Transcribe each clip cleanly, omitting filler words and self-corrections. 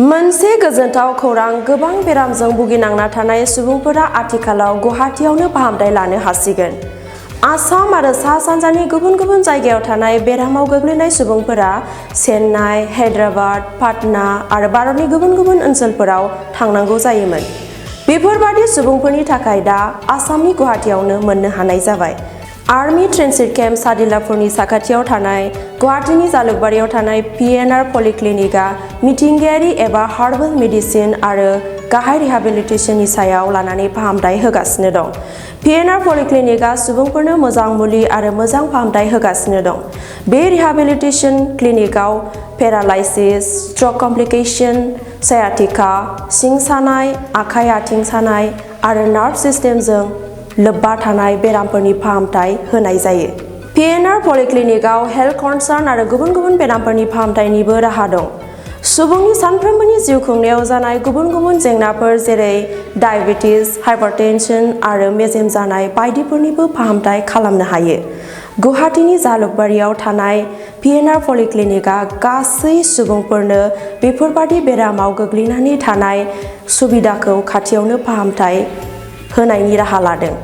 मोनसे गोजोनथाव खौरां गोबां बेरामजों भुगिनांना थानाय सुबुंफोरा आथिखालाव गुवाहाटीयावनो फाहामथाय लानो हासिगोन। आसाम आरो सा-सानजानि गुबुन गुबुन जायगायाव थानाय बेरामाव गोग्लैनाय सुबुंफोरा चेन्नाई, हैदराबाद, पाटना आरो भारतनि गुबुन गुबुन ओनसोलफोराव थांनांगौ जायोमोन। बेफोरबादि सुबुंफोरनि थाखाय दा आसामनि गुवाहाटीयावनो मोननो हानाय जाबाय। आर्मी ट्रेन्सिट केम्प सादिलापुरनि साखाथियाव थानाय गुवाहाटीनि जालुकबारियाव थानाय PNR पलिक्लिनिकआ मिथिंगायारि एबा हार्बेल मेडिसिन आरो गाहाय रिहाबिलिटेसननि सायाव लानानै फाहामथाय होगासिनो दं। PNR पलिक्लिनिकआ सुबुंफोरनो मोजां मुलि आरो मोजां फाहामथाय होगासिनो दं। बे रिहाबिलिटेसन क्लिनिकआव पेरालाइसिस, स्ट्रक कमप्लिकेशन, सायाटिका, सिं सानाय, आखाइ आथिं सानाय आरो नार्भ सिस्टेमजों लोब्बा थानाय बेरामफोरनि फाहामथाय होनाय जायो। PNR पलिक्लिनिकआव हेल्थ कनसार्न आरो गुबुन गुबुन बेरामफोरनि फाहामथायनिबो राहा दं। सुबुंनि सानफ्रोमबोनि जिउ खुंनायाव जानाय गुबुन गुबुन जेंनाफोर जेरै डायबेटिस, हाइपारटेनसन आरो मेजेम जानाय बायदिफोरनिबो फाहामथाय खालामनो हायो। गुवाहाटीनि जालुकबारियाव थानाय PNR पलिक्लिनिकआ गासै सुबुंफोरनो बेफोरबादि बेरामाव गोग्लैनानै थानाय सुबिदाखौ खाथियावनो फाहामथाय होनायनि राहा लादों।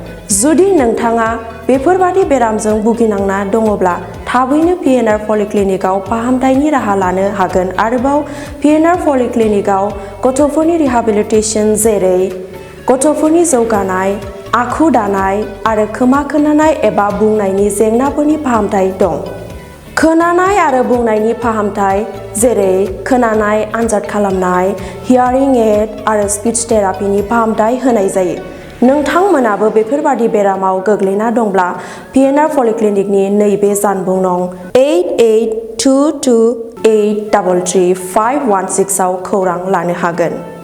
जुदि नोंथाङा बेफोरबादि बेरामजों भुगिनांना दङब्ला थाबैनो PNR पलिक्लिनिकआव फाहामथायनि राहा लानो हागोन। आरोबाव PNR पलिक्लिनिकआव गथ'फोरनि रिहाबिलिटेसन जेरै गथ'फोरनि जौगानाय, आखु दानाय आरो खोमा खोनानाय एबा बुंनायनि जेंनाफोरनि फाहामथाय दं। खोनानाय आरो बुंनायनि फाहामथाय जेरै खोनानाय आनजाद खालामनाय, हियारिं एड आरो स्पिच थेरापिनि फाहामथाय होनाय जायो। नोंथांमोनाबो बेफोरबादि बेरामाव गोग्लैना दंब्ला PNR पलिक्लिनिकनि नैबे जानबुं नं 8822833516 आव खौरां लानो हागोन।